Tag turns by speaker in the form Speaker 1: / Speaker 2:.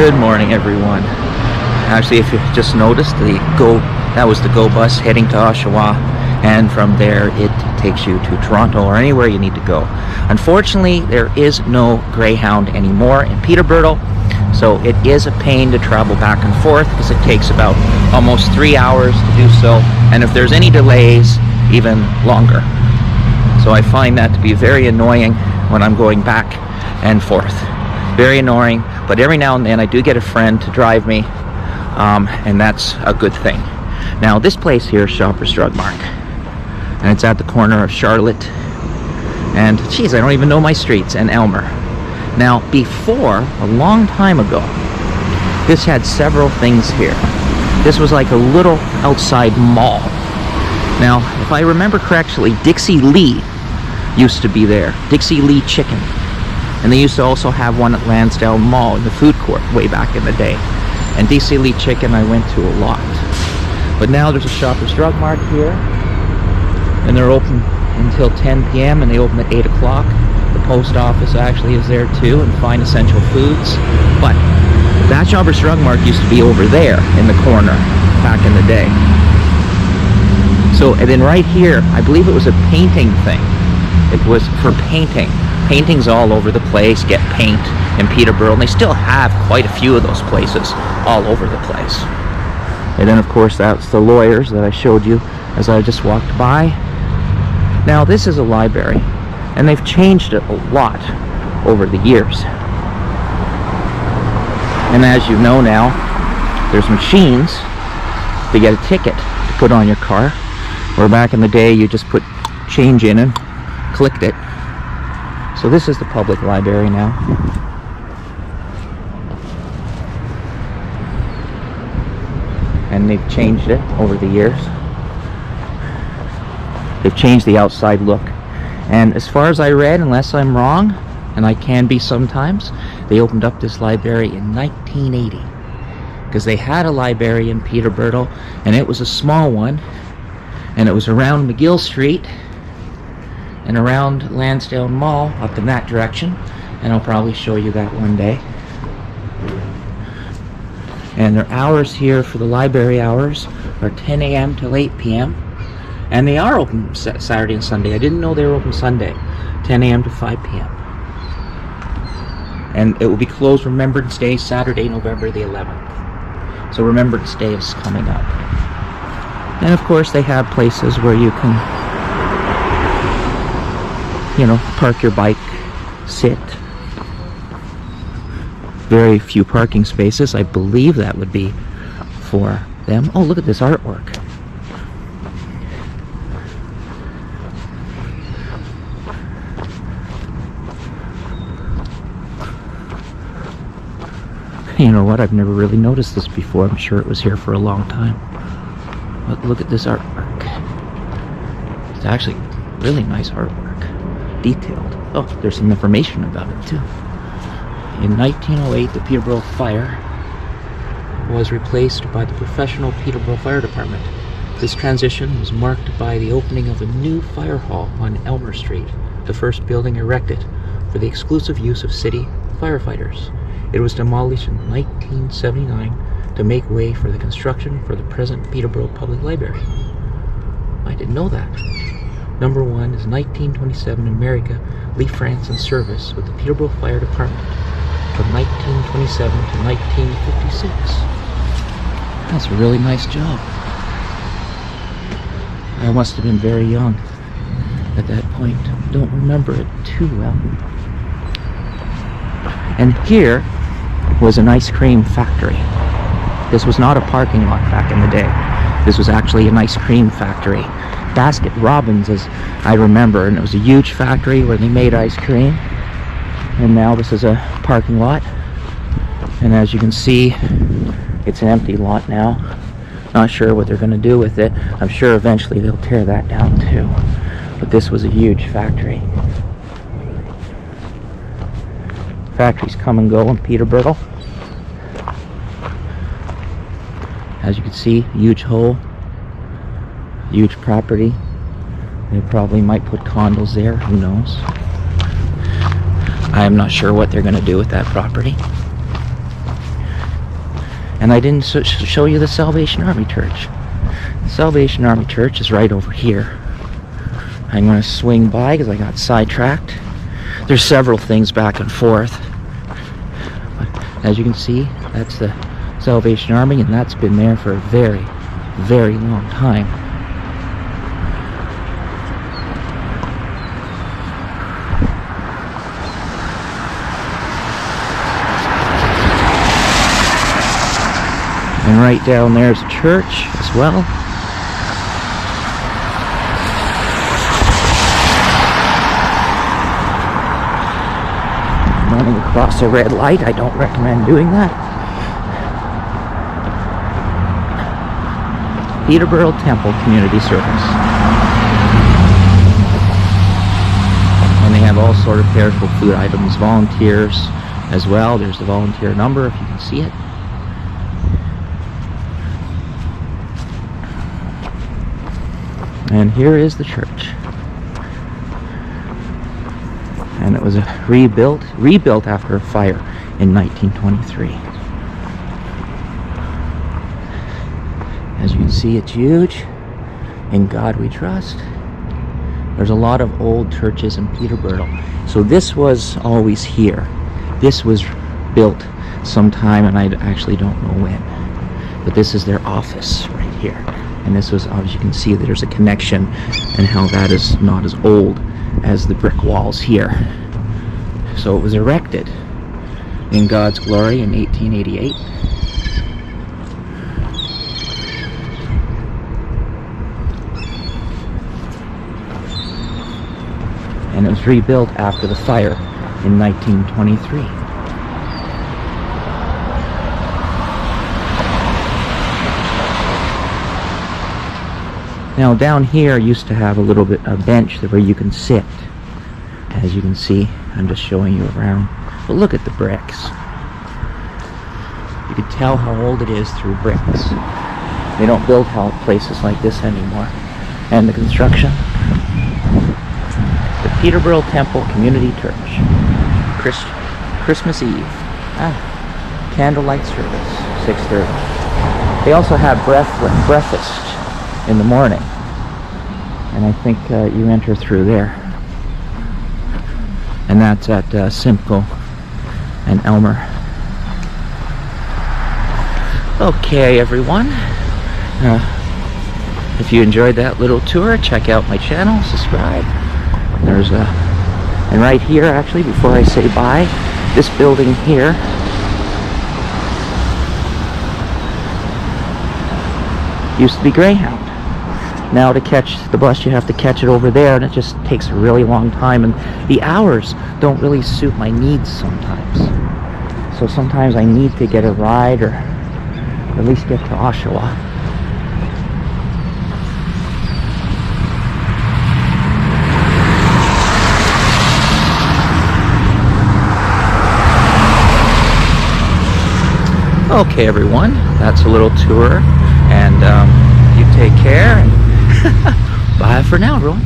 Speaker 1: Good morning, everyone. Actually, if you just noticed, that was the GO bus heading to Oshawa, and from there it takes you to Toronto or anywhere you need to go. Unfortunately, there is no Greyhound anymore in Peterborough, so it is a pain to travel back and forth because it takes about almost 3 hours to do so, and if there's any delays, even longer. So I find that to be very annoying when I'm going back and forth. Very annoying, but every now and then I do get a friend to drive me, and that's a good thing. Now this place here is Shoppers Drug Mart, and it's at the corner of Charlotte and, geez, I don't even know my streets, and Aylmer. Now before, a long time ago, this had several things here. This was like a little outside mall. Now if I remember correctly, Dixie Lee used to be there. Dixie Lee Chicken. And they used to also have one at Lansdowne Mall in the food court way back in the day. And Dixie Lee Chicken I went to a lot. But now there's a Shoppers Drug Mart here, and they're open until 10 p.m. and they open at 8 o'clock. The post office actually is there too, and Fine Essential Foods. But that Shoppers Drug Mart used to be over there in the corner back in the day. So, and then right here, I believe it was a painting thing. It was for painting. Paintings all over the place, get paint in Peterborough, and they still have quite a few of those places all over the place. And then of course that's the lawyers that I showed you as I just walked by. Now this is a library, and they've changed it a lot over the years. And as you know now, there's machines to get a ticket to put on your car, where back in the day you just put change in and clicked it. So this is the public library now. And they've changed it over the years. They've changed the outside look. And as far as I read, unless I'm wrong, and I can be sometimes, they opened up this library in 1980. Because they had a library in Peterborough, and it was a small one. And it was around McGill Street and around Lansdowne Mall, up in that direction, and I'll probably show you that one day. And their hours here for the library hours are 10 a.m. till 8 p.m. and they are open Saturday and Sunday. I didn't know they were open Sunday, 10 a.m. to 5 p.m. and it will be closed Remembrance Day, Saturday, November the 11th. So Remembrance Day is coming up. And of course they have places where you can, park your bike, sit. Very few parking spaces. I believe that would be for them. Oh, look at this artwork. You know what? I've never really noticed this before. I'm sure it was here for a long time. But look at this artwork. It's actually really nice artwork. Detailed. Oh, there's some information about it too. In 1908, the Peterborough Fire was replaced by the professional Peterborough Fire Department. This transition was marked by the opening of a new fire hall on Aylmer Street, the first building erected for the exclusive use of city firefighters. It was demolished in 1979 to make way for the construction for the present Peterborough Public Library. I didn't know that. Number 1 is 1927 America Lee Franson service with the Peterborough Fire Department from 1927 to 1956. That's a really nice job. I must have been very young at that point. Don't remember it too well. And here was an ice cream factory. This was not a parking lot back in the day. This was actually an ice cream factory. Basket Robbins, as I remember, and it was a huge factory where they made ice cream. And now this is a parking lot, and as you can see, it's an empty lot now. Not sure what they're going to do with it. I'm sure eventually they'll tear that down too, but this was a huge factory. Factories come and go in Peterborough. As you can see, huge hole, huge property. They probably might put condos there, who knows. I am not sure what they're going to do with that property. And I didn't show you the Salvation Army Church. The Salvation Army Church is right over here. I'm going to swing by because I got sidetracked. There's several things back and forth. But as you can see, that's the Salvation Army, and that's been there for a very, very long time. And right down there's a church as well. Running across a red light, I don't recommend doing that. Peterborough Temple Community Service. And they have all sort of perishable food items, volunteers as well. There's the volunteer number if you can see it. And here is the church. And it was rebuilt after a fire in 1923. As you can see, it's huge. In God we trust. There's a lot of old churches in Peterborough. So this was always here. This was built sometime, and I actually don't know when. But this is their office right here. And this was, as you can see, there's a connection and how that is not as old as the brick walls here. So it was erected in God's glory in 1888. And it was rebuilt after the fire in 1923. Now down here used to have a bench where you can sit. As you can see, I'm just showing you around. But look at the bricks. You can tell how old it is through bricks. They don't build places like this anymore. And the construction. The Peterborough Temple Community Church. Christmas Eve. Candlelight service, 6:30. They also have breakfast in the morning, and I think you enter through there, and that's at Simcoe and Aylmer. Okay, everyone, if you enjoyed that little tour, check out my channel, subscribe. There's and right here, actually, before I say bye, this building here used to be Greyhound. Now to catch the bus you have to catch it over there, and it just takes a really long time, and the hours don't really suit my needs sometimes. So sometimes I need to get a ride or at least get to Oshawa. Okay, everyone, that's a little tour, and you take care, and bye for now, everyone.